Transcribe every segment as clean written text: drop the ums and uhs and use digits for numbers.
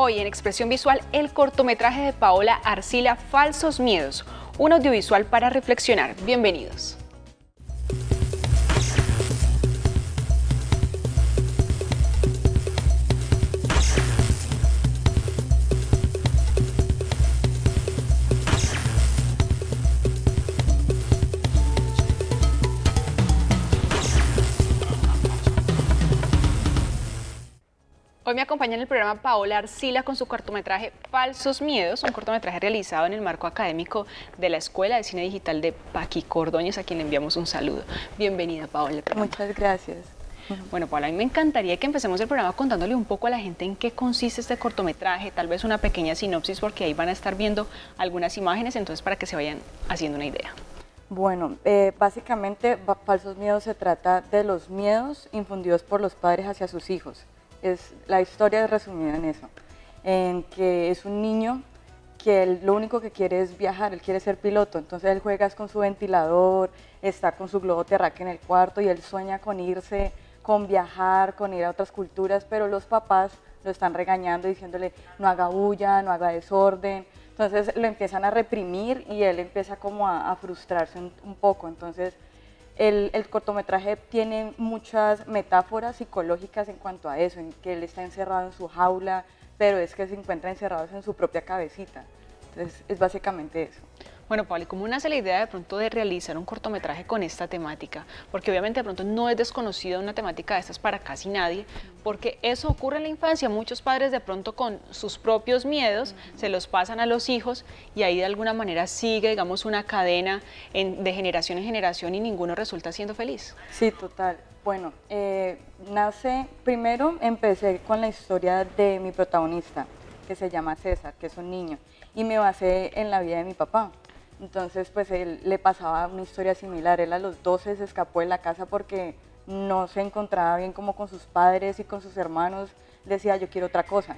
Hoy en Expresión Visual, el cortometraje de Paola Arcila, Falsos Miedos, un audiovisual para reflexionar. Bienvenidos. Hoy me acompaña en el programa Paola Arcila con su cortometraje Falsos Miedos, un cortometraje realizado en el marco académico de la Escuela de Cine Digital de Paquico Ordóñez, a quien le enviamos un saludo. Bienvenida, Paola. Muchas gracias. Bueno, Paola, a mí me encantaría que empecemos el programa contándole un poco a la gente en qué consiste este cortometraje, tal vez una pequeña sinopsis, porque ahí van a estar viendo algunas imágenes, entonces para que se vayan haciendo una idea. Bueno, básicamente Falsos Miedos se trata de los miedos infundidos por los padres hacia sus hijos. La historia es resumida en eso, en que es un niño que lo único que quiere es viajar, él quiere ser piloto, entonces él juega con su ventilador, está con su globo terráqueo en el cuarto y él sueña con irse, con viajar, con ir a otras culturas, pero los papás lo están regañando diciéndole no haga bulla, no haga desorden, entonces lo empiezan a reprimir y él empieza como a frustrarse un poco, entonces el cortometraje tiene muchas metáforas psicológicas en cuanto a eso, en que él está encerrado en su jaula, pero es que se encuentra encerrado en su propia cabecita. Entonces es básicamente eso. Bueno, Paola, ¿cómo nace la idea de pronto de realizar un cortometraje con esta temática? Porque obviamente de pronto no es desconocida una temática de estas para casi nadie, porque eso ocurre en la infancia. Muchos padres de pronto con sus propios miedos se los pasan a los hijos y ahí de alguna manera sigue, digamos, una cadena de generación en generación y ninguno resulta siendo feliz. Sí, total. Bueno, primero empecé con la historia de mi protagonista, que se llama César, que es un niño, y me basé en la vida de mi papá. Entonces, pues él le pasaba una historia similar. Él a los 12 se escapó de la casa porque no se encontraba bien como con sus padres y con sus hermanos. Decía, yo quiero otra cosa.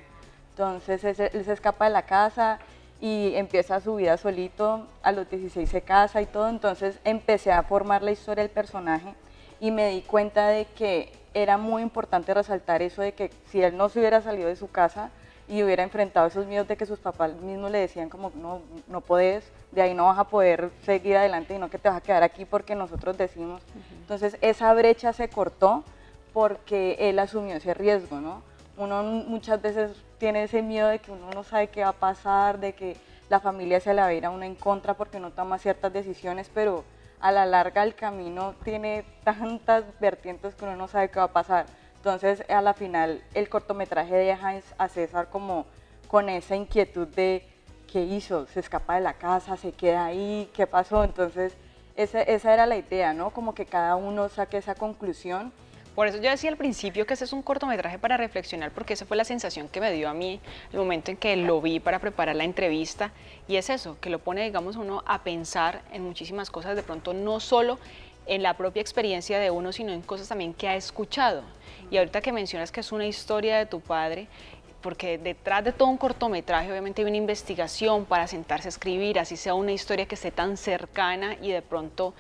Entonces, él se escapa de la casa y empieza su vida solito. A los 16 se casa y todo. Entonces, empecé a formar la historia del personaje y me di cuenta de que era muy importante resaltar eso de que si él no se hubiera salido de su casa y hubiera enfrentado esos miedos de que sus papás mismos le decían como no podés, de ahí no vas a poder seguir adelante, sino que te vas a quedar aquí porque nosotros decimos. Entonces esa brecha se cortó porque él asumió ese riesgo, ¿no? Uno muchas veces tiene ese miedo de que uno no sabe qué va a pasar, de que la familia se la va a ir a uno en contra porque no toma ciertas decisiones, pero a la larga el camino tiene tantas vertientes que uno no sabe qué va a pasar. Entonces, a la final, el cortometraje deja a César como con esa inquietud de qué hizo, se escapa de la casa, se queda ahí, qué pasó. Entonces, esa era la idea, ¿no? Como que cada uno saque esa conclusión. Por eso yo decía al principio que ese es un cortometraje para reflexionar, porque esa fue la sensación que me dio a mí el momento en que lo vi para preparar la entrevista. Y es eso, que lo pone, digamos, uno a pensar en muchísimas cosas, de pronto no solo en la propia experiencia de uno, sino en cosas también que ha escuchado. Y ahorita que mencionas que es una historia de tu padre, porque detrás de todo un cortometraje obviamente hay una investigación para sentarse a escribir, así sea una historia que esté tan cercana y de pronto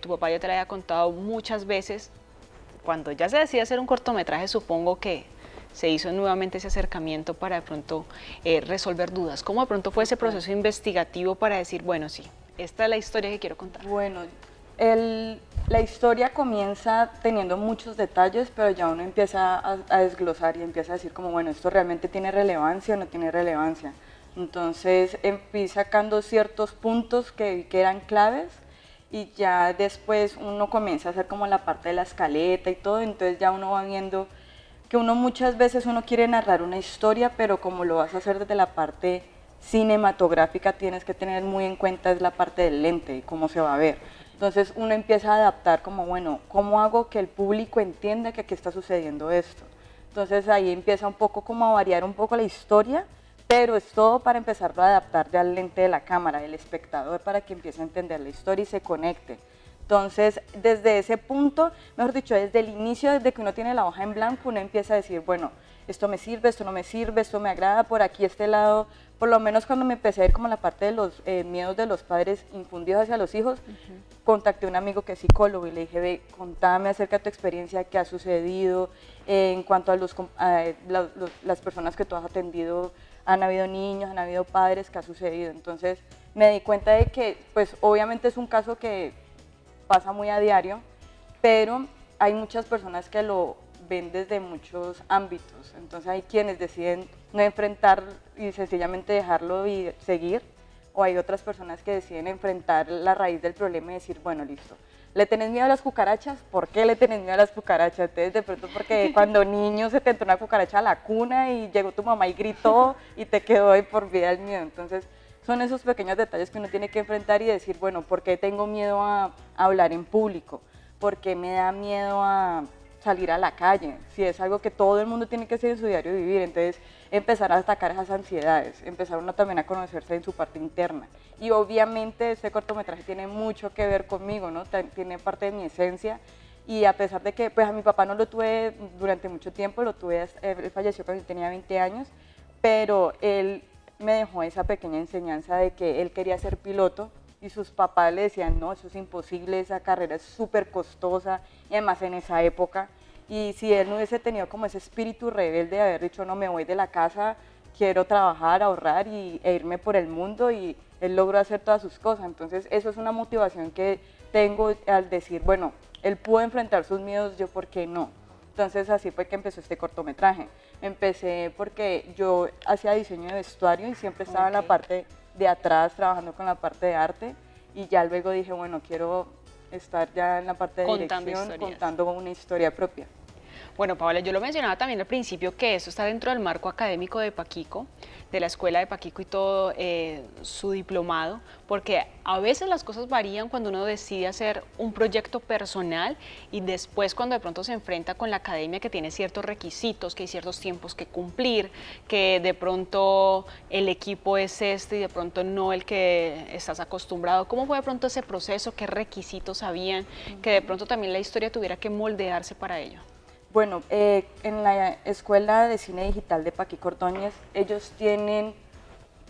tu papá ya te la haya contado muchas veces. Cuando ya se decide hacer un cortometraje, supongo que se hizo nuevamente ese acercamiento para de pronto resolver dudas. ¿Cómo de pronto fue ese proceso investigativo para decir, bueno, sí, esta es la historia que quiero contar? Bueno, la historia comienza teniendo muchos detalles, pero ya uno empieza a desglosar y empieza a decir como, bueno, ¿esto realmente tiene relevancia o no tiene relevancia? Entonces fui sacando ciertos puntos que vi que eran claves y ya después uno comienza a hacer como la parte de la escaleta y todo, entonces ya uno va viendo que uno muchas veces uno quiere narrar una historia, pero como lo vas a hacer desde la parte cinematográfica tienes que tener muy en cuenta es la parte del lente y cómo se va a ver. Entonces uno empieza a adaptar como, bueno, ¿cómo hago que el público entienda que aquí está sucediendo esto? Entonces ahí empieza un poco como a variar un poco la historia, pero es todo para empezarlo a adaptar ya al lente de la cámara, del espectador, para que empiece a entender la historia y se conecte. Entonces, desde ese punto, mejor dicho, desde el inicio, desde que uno tiene la hoja en blanco, uno empieza a decir, bueno, esto me sirve, esto no me sirve, esto me agrada, por aquí este lado, por lo menos cuando me empecé a ir como la parte de los miedos de los padres infundidos hacia los hijos, contacté a un amigo que es psicólogo y le dije, ve, contame acerca de tu experiencia, qué ha sucedido, en cuanto a las personas que tú has atendido, han habido niños, han habido padres, qué ha sucedido. Entonces me di cuenta de que, pues obviamente es un caso que pasa muy a diario, pero hay muchas personas que lo ven desde muchos ámbitos, entonces hay quienes deciden no enfrentar y sencillamente dejarlo y seguir, o hay otras personas que deciden enfrentar la raíz del problema y decir, bueno, listo, ¿le tenés miedo a las cucarachas? ¿Por qué le tenés miedo a las cucarachas? Entonces de pronto porque cuando niño se te entró una cucaracha a la cuna y llegó tu mamá y gritó y te quedó ahí por vida el miedo, entonces son esos pequeños detalles que uno tiene que enfrentar y decir, bueno, ¿por qué tengo miedo a hablar en público? ¿Por qué me da miedo a salir a la calle? Si es algo que todo el mundo tiene que hacer en su diario vivir, entonces empezar a atacar esas ansiedades, empezar uno también a conocerse en su parte interna. Y obviamente este cortometraje tiene mucho que ver conmigo, ¿no? Tiene parte de mi esencia y a pesar de que pues a mi papá no lo tuve durante mucho tiempo, él falleció cuando yo tenía 20 años, pero él me dejó esa pequeña enseñanza de que él quería ser piloto y sus papás le decían, no, eso es imposible, esa carrera es súper costosa, y además en esa época, y si él no hubiese tenido como ese espíritu rebelde de haber dicho, no, me voy de la casa, quiero trabajar, ahorrar e irme por el mundo, y él logró hacer todas sus cosas, entonces eso es una motivación que tengo al decir, bueno, él pudo enfrentar sus miedos, yo por qué no. Entonces así fue que empezó este cortometraje. Empecé porque yo hacía diseño de vestuario y siempre estaba en la parte de atrás trabajando con la parte de arte y ya luego dije, bueno, quiero estar ya en la parte de dirección contando una historia propia. Bueno, Paola, yo lo mencionaba también al principio que eso está dentro del marco académico de Paquico, de la escuela de Paquico y todo su diplomado, porque a veces las cosas varían cuando uno decide hacer un proyecto personal y después cuando de pronto se enfrenta con la academia que tiene ciertos requisitos, que hay ciertos tiempos que cumplir, que de pronto el equipo es este y de pronto no el que estás acostumbrado. ¿Cómo fue de pronto ese proceso? ¿Qué requisitos habían? Que de pronto también la historia tuviera que moldearse para ello. Bueno, en la Escuela de Cine Digital de Paquico Ordóñez, ellos tienen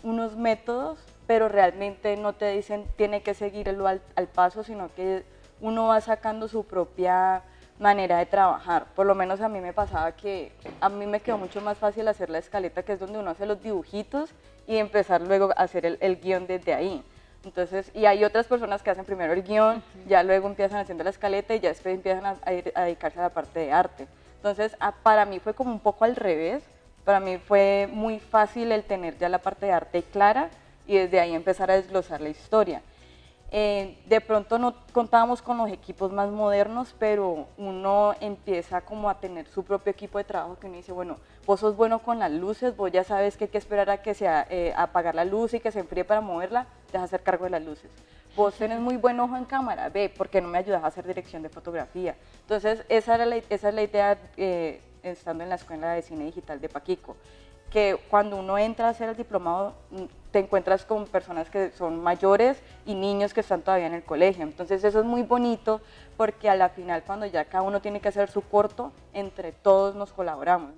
unos métodos, pero realmente no te dicen tiene que seguirlo al paso, sino que uno va sacando su propia manera de trabajar. Por lo menos a mí me pasaba que a mí me quedó mucho más fácil hacer la escaleta, que es donde uno hace los dibujitos y empezar luego a hacer el guión desde ahí. Entonces, y hay otras personas que hacen primero el guión, ya luego empiezan haciendo la escaleta y ya después empiezan a dedicarse a la parte de arte. Entonces, para mí fue como un poco al revés, para mí fue muy fácil el tener ya la parte de arte clara y desde ahí empezar a desglosar la historia. De pronto no contábamos con los equipos más modernos, pero uno empieza como a tener su propio equipo de trabajo que uno dice, bueno, vos sos bueno con las luces, vos ya sabes que hay que esperar a que apagar la luz y que se enfríe para moverla, te vas a hacer cargo de las luces. Vos tenés muy buen ojo en cámara, ve, ¿por qué no me ayudas a hacer dirección de fotografía? Entonces, esa es la idea estando en la Escuela de Cine Digital de Paquico, que cuando uno entra a hacer el diplomado te encuentras con personas que son mayores y niños que están todavía en el colegio, entonces eso es muy bonito porque a la final cuando ya cada uno tiene que hacer su corto, entre todos nos colaboramos.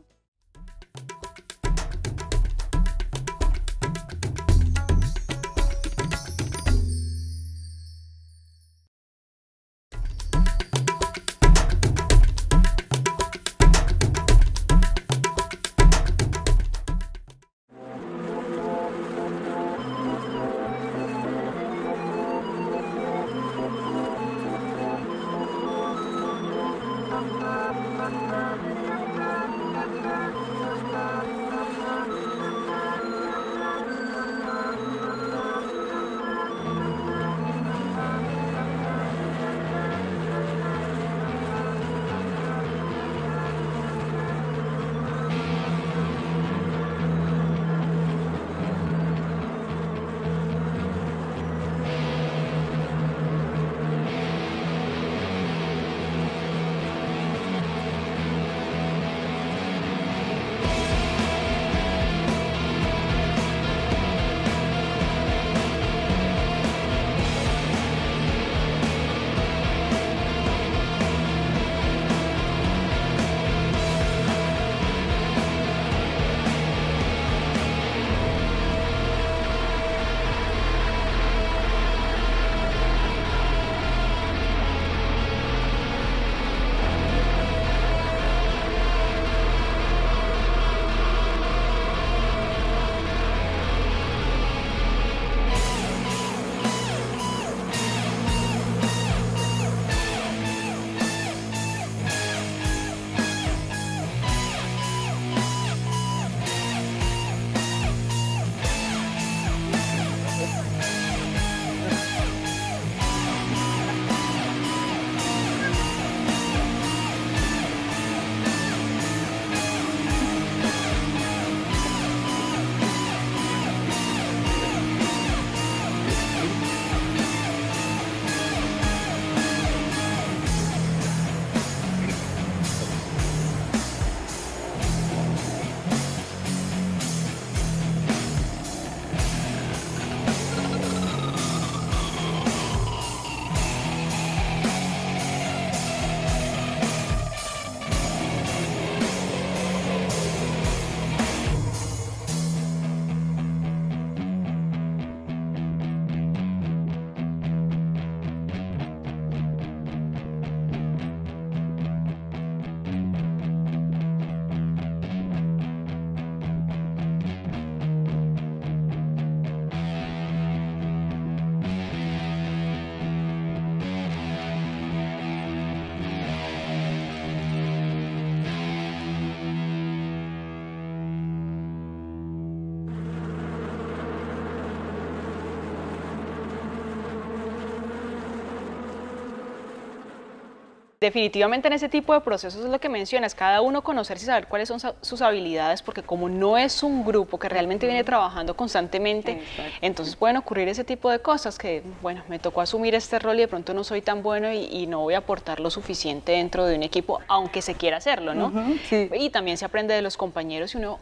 Definitivamente en ese tipo de procesos es lo que mencionas, cada uno conocerse y saber cuáles son sus habilidades, porque como no es un grupo que realmente viene trabajando constantemente, Exacto. entonces pueden ocurrir ese tipo de cosas que, bueno, me tocó asumir este rol y de pronto no soy tan bueno y no voy a aportar lo suficiente dentro de un equipo, aunque se quiera hacerlo, ¿no? Sí. Y también se aprende de los compañeros y uno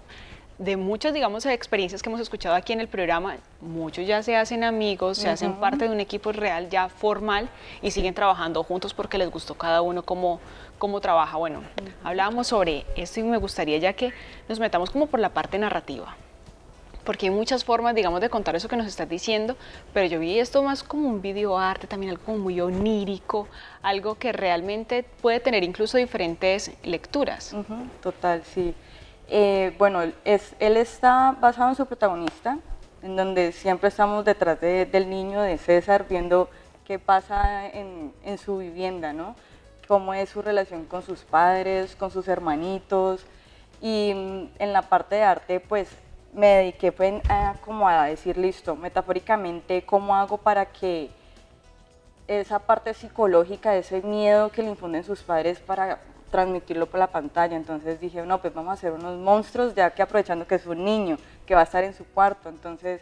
de muchas, digamos, experiencias que hemos escuchado aquí en el programa, muchos ya se hacen amigos, se hacen parte de un equipo real ya formal y siguen trabajando juntos porque les gustó cada uno cómo trabaja. Bueno, hablábamos sobre esto y me gustaría ya que nos metamos como por la parte narrativa, porque hay muchas formas, digamos, de contar eso que nos estás diciendo, pero yo vi esto más como un videoarte, también algo como muy onírico, algo que realmente puede tener incluso diferentes lecturas. Total, sí. Bueno, él está basado en su protagonista, en donde siempre estamos detrás del niño, de César, viendo qué pasa en su vivienda, ¿no? Cómo es su relación con sus padres, con sus hermanitos. Y en la parte de arte, pues me dediqué como a decir, listo, metafóricamente, ¿cómo hago para que esa parte psicológica, ese miedo que le infunden sus padres para transmitirlo por la pantalla? Entonces dije, no, pues vamos a hacer unos monstruos, ya que aprovechando que es un niño, que va a estar en su cuarto. Entonces,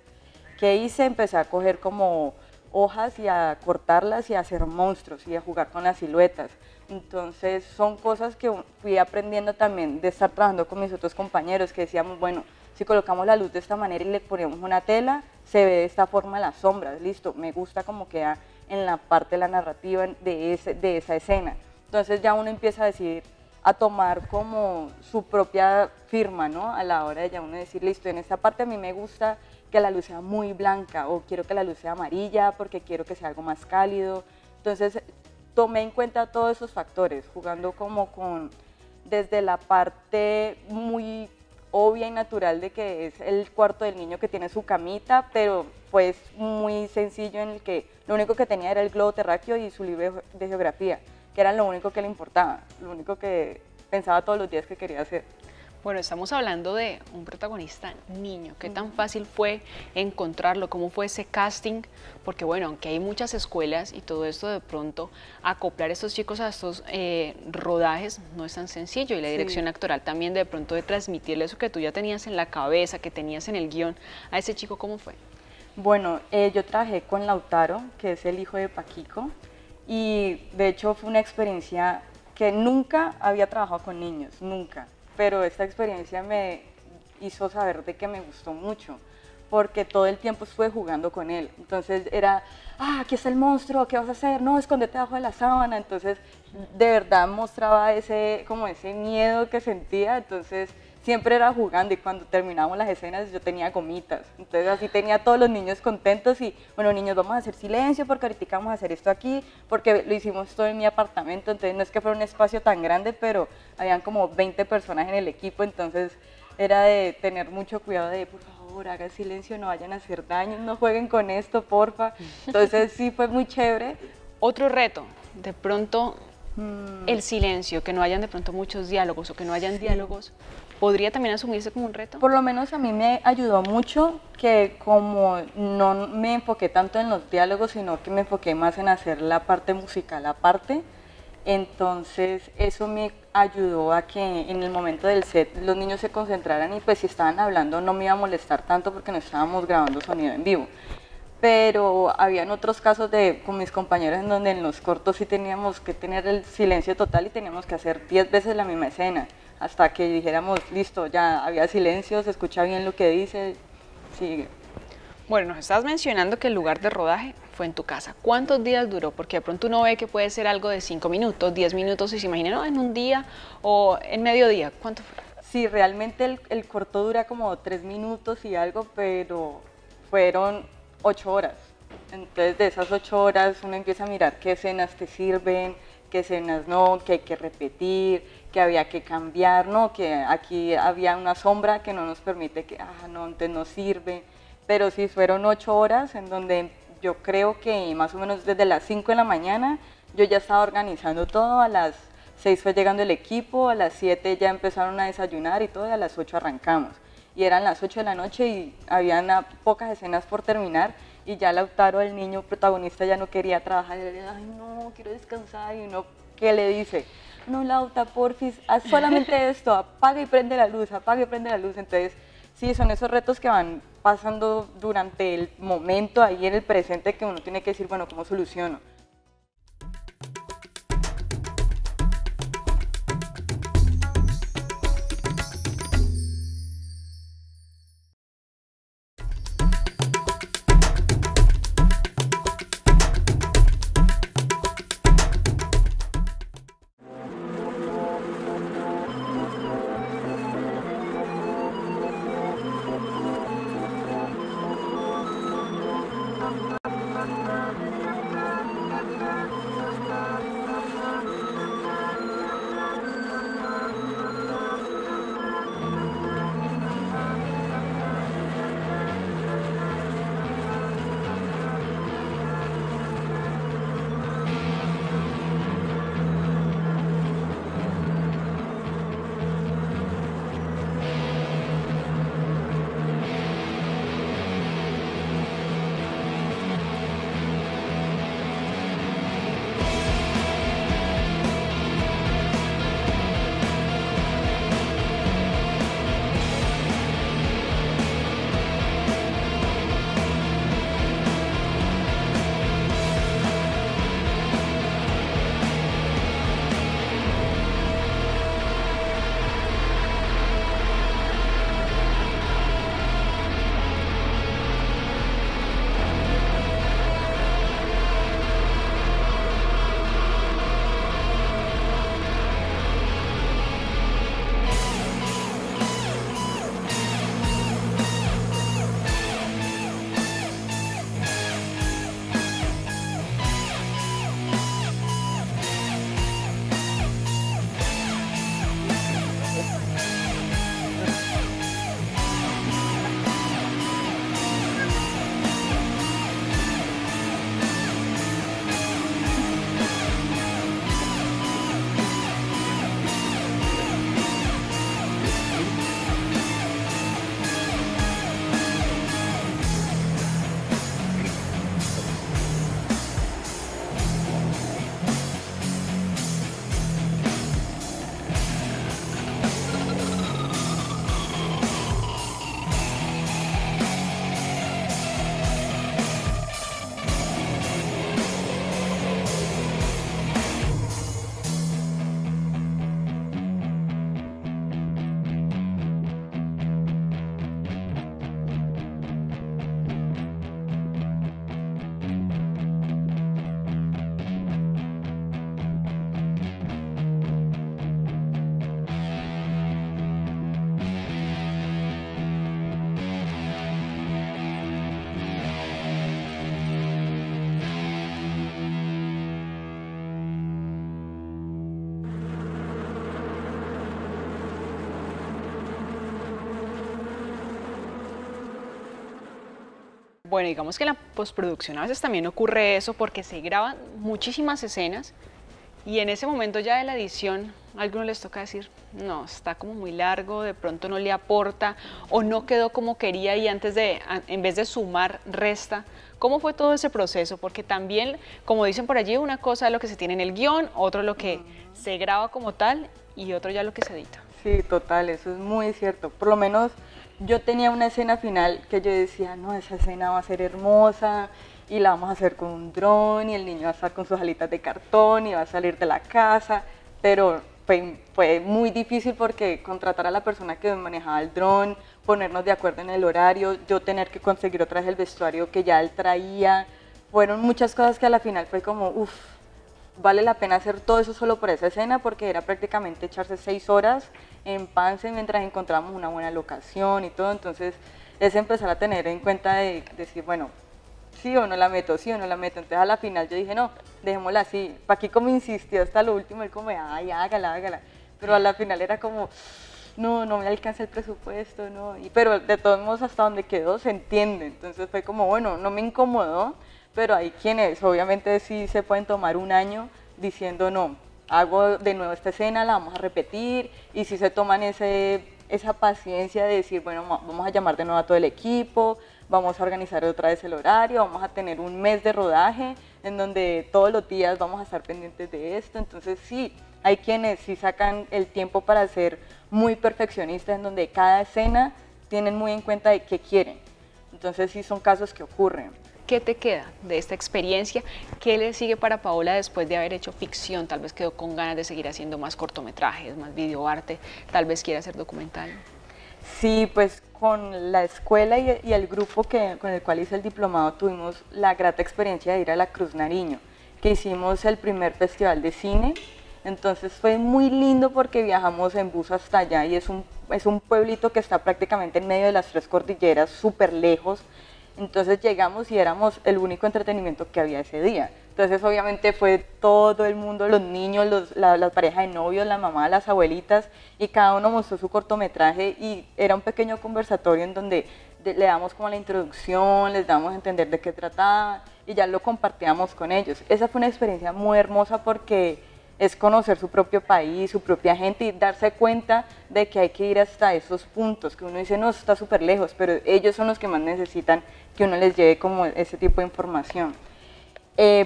¿qué hice? Empecé a coger como hojas y a cortarlas y a hacer monstruos y a jugar con las siluetas. Entonces, son cosas que fui aprendiendo también de estar trabajando con mis otros compañeros, que decíamos, bueno, si colocamos la luz de esta manera y le ponemos una tela, se ve de esta forma las sombras, listo, me gusta cómo queda en la parte de la narrativa de esa escena. Entonces ya uno empieza a decir, a tomar como su propia firma, ¿no? A la hora de ya uno decir, listo, en esta parte a mí me gusta que la luz sea muy blanca o quiero que la luz sea amarilla porque quiero que sea algo más cálido. Entonces tomé en cuenta todos esos factores, jugando como desde la parte muy obvia y natural de que es el cuarto del niño que tiene su camita, pero pues muy sencillo en el que lo único que tenía era el globo terráqueo y su libro de geografía, que era lo único que le importaba, lo único que pensaba todos los días que quería hacer. Bueno, estamos hablando de un protagonista niño. ¿Qué tan fácil fue encontrarlo? ¿Cómo fue ese casting? Porque bueno, aunque hay muchas escuelas y todo esto, de pronto acoplar a estos chicos a estos rodajes no es tan sencillo, y la dirección actoral también, de pronto, de transmitirle eso que tú ya tenías en la cabeza, que tenías en el guión, a ese chico, ¿cómo fue? Bueno, yo trabajé con Lautaro, que es el hijo de Paquico, y de hecho fue una experiencia que nunca había trabajado con niños, nunca. Pero esta experiencia me hizo saber de que me gustó mucho, porque todo el tiempo estuve jugando con él. Entonces era, aquí está el monstruo, ¿qué vas a hacer? No, escóndete debajo de la sábana. Entonces, de verdad mostraba como ese miedo que sentía. Entonces, siempre era jugando, y cuando terminábamos las escenas yo tenía gomitas. Entonces, así tenía a todos los niños contentos y, bueno, niños, vamos a hacer silencio porque ahorita vamos a hacer esto aquí, porque lo hicimos todo en mi apartamento. Entonces, no es que fuera un espacio tan grande, pero habían como 20 personas en el equipo. Entonces, era de tener mucho cuidado de, por favor, hagan silencio, no vayan a hacer daño, no jueguen con esto, porfa. Entonces, sí, fue muy chévere. Otro reto, de pronto, el silencio, que no hayan de pronto muchos diálogos o que no hayan diálogos, ¿podría también asumirse como un reto? Por lo menos a mí me ayudó mucho que como no me enfoqué tanto en los diálogos, sino que me enfoqué más en hacer la parte musical aparte. Entonces eso me ayudó a que en el momento del set los niños se concentraran, y pues si estaban hablando no me iba a molestar tanto porque no estábamos grabando sonido en vivo. Pero habían otros casos con mis compañeros en donde en los cortos sí teníamos que tener el silencio total y teníamos que hacer 10 veces la misma escena, hasta que dijéramos, listo, ya había silencio, se escucha bien lo que dice, sigue. Bueno, nos estás mencionando que el lugar de rodaje fue en tu casa. ¿Cuántos días duró? Porque de pronto uno ve que puede ser algo de 5 minutos, 10 minutos, y se imagina, no, en un día o en medio día. ¿Cuánto fue? Sí, realmente el corto dura como 3 minutos y algo, pero fueron 8 horas. Entonces de esas 8 horas uno empieza a mirar qué escenas te sirven, qué escenas no, que hay que repetir, que había que cambiar, no, que aquí había una sombra que no nos permite que, no, entonces no sirve. Pero sí, fueron 8 horas en donde yo creo que más o menos desde las 5 de la mañana yo ya estaba organizando todo, a las 6 fue llegando el equipo, a las 7 ya empezaron a desayunar y todo, y a las 8 arrancamos. Y eran las 8 de la noche y habían pocas escenas por terminar, y ya Lautaro, el niño protagonista, ya no quería trabajar, y él decía, ay no, quiero descansar, y uno que le dice, no Lauta, porfis, haz solamente esto, apaga y prende la luz, apaga y prende la luz. Entonces, sí, son esos retos que van pasando durante el momento, ahí en el presente, que uno tiene que decir, bueno, ¿cómo soluciono? Bueno, digamos que en la postproducción a veces también ocurre eso porque se graban muchísimas escenas y en ese momento ya de la edición a algunos les toca decir, no, está como muy largo, de pronto no le aporta o no quedó como quería y en vez de sumar, resta. ¿Cómo fue todo ese proceso? Porque también, como dicen por allí, una cosa es lo que se tiene en el guión, otro lo que se graba como tal y otro ya lo que se edita. Sí, total, eso es muy cierto. Por lo menos yo tenía una escena final que yo decía, no, esa escena va a ser hermosa y la vamos a hacer con un dron y el niño va a estar con sus alitas de cartón y va a salir de la casa, pero fue muy difícil porque contratar a la persona que manejaba el dron, ponernos de acuerdo en el horario, yo tener que conseguir otra vez el vestuario que ya él traía, fueron muchas cosas que a la final fue como, uff, vale la pena hacer todo eso solo por esa escena porque era prácticamente echarse 6 horas en Pance mientras encontramos una buena locación y todo, entonces es empezar a tener en cuenta de decir, bueno, sí o no la meto, sí o no la meto, entonces a la final yo dije, no, dejémosla así, Paqui como insistió hasta lo último, él como, ay, hágala, hágala, pero a la final era como, no, no me alcanza el presupuesto, no, pero de todos modos hasta donde quedó se entiende, entonces fue como, bueno, no me incomodó, pero hay quienes obviamente sí se pueden tomar un año diciendo no, hago de nuevo esta escena, la vamos a repetir y si se toman esa paciencia de decir, bueno, vamos a llamar de nuevo a todo el equipo, vamos a organizar otra vez el horario, vamos a tener un mes de rodaje, en donde todos los días vamos a estar pendientes de esto. Entonces sí, hay quienes sí sacan el tiempo para ser muy perfeccionistas, en donde cada escena tienen muy en cuenta de qué quieren. Entonces sí son casos que ocurren. ¿Qué te queda de esta experiencia? ¿Qué le sigue para Paola después de haber hecho ficción? Tal vez quedó con ganas de seguir haciendo más cortometrajes, más videoarte, tal vez quiera hacer documental. Sí, pues con la escuela y el grupo con el cual hice el diplomado tuvimos la grata experiencia de ir a la Cruz Nariño, que hicimos el primer festival de cine. Entonces fue muy lindo porque viajamos en bus hasta allá y es un pueblito que está prácticamente en medio de las tres cordilleras, súper lejos. Entonces llegamos y éramos el único entretenimiento que había ese día. Entonces obviamente fue todo el mundo, los niños, la pareja de novios, la mamá, las abuelitas, y cada uno mostró su cortometraje y era un pequeño conversatorio en donde le damos como la introducción, les damos a entender de qué trataba y ya lo compartíamos con ellos. Esa fue una experiencia muy hermosa porque es conocer su propio país, su propia gente y darse cuenta de que hay que ir hasta esos puntos, que uno dice, no, eso está súper lejos, pero ellos son los que más necesitan que uno les lleve como ese tipo de información.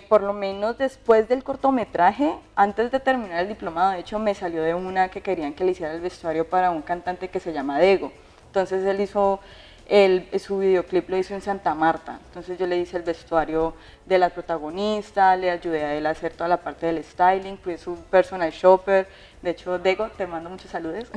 Por lo menos después del cortometraje, antes de terminar el diplomado, de hecho me salió de una que querían que le hiciera el vestuario para un cantante que se llama Dego. Entonces él hizo su videoclip lo hizo en Santa Marta, entonces yo le hice el vestuario de la protagonista, le ayudé a él a hacer toda la parte del styling, fui su personal shopper, de hecho Dego, te mando muchos saludos.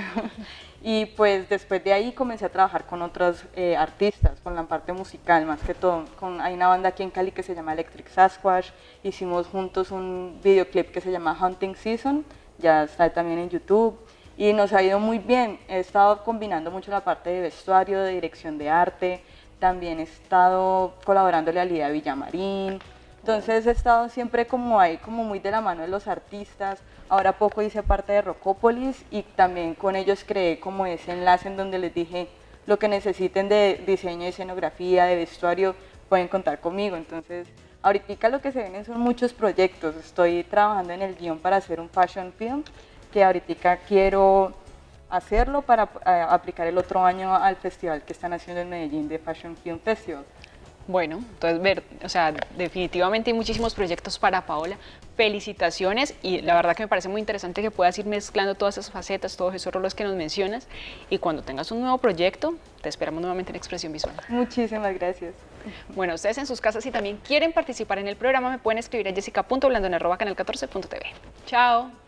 Y pues después de ahí comencé a trabajar con otros artistas, con la parte musical más que todo. Hay una banda aquí en Cali que se llama Electric Sasquatch, hicimos juntos un videoclip que se llama Hunting Season, ya está también en YouTube. Y nos ha ido muy bien, he estado combinando mucho la parte de vestuario, de dirección de arte, también he estado colaborándole a Lidia Villamarín, entonces he estado siempre como ahí, como muy de la mano de los artistas. Ahora poco hice parte de Rocópolis y también con ellos creé como ese enlace en donde les dije lo que necesiten de diseño, de escenografía, de vestuario, pueden contar conmigo. Entonces ahorita lo que se vienen son muchos proyectos, estoy trabajando en el guión para hacer un fashion film, que ahorita quiero hacerlo para aplicar el otro año al festival que están haciendo en Medellín de Fashion Film Festival. Bueno, entonces o sea, definitivamente hay muchísimos proyectos para Paola. Felicitaciones y la verdad que me parece muy interesante que puedas ir mezclando todas esas facetas, todos esos roles que nos mencionas y cuando tengas un nuevo proyecto, te esperamos nuevamente en Expresión Visual. Muchísimas gracias. Bueno, ustedes en sus casas si también quieren participar en el programa me pueden escribir a jessica.blandon@canal14.tv. Chao.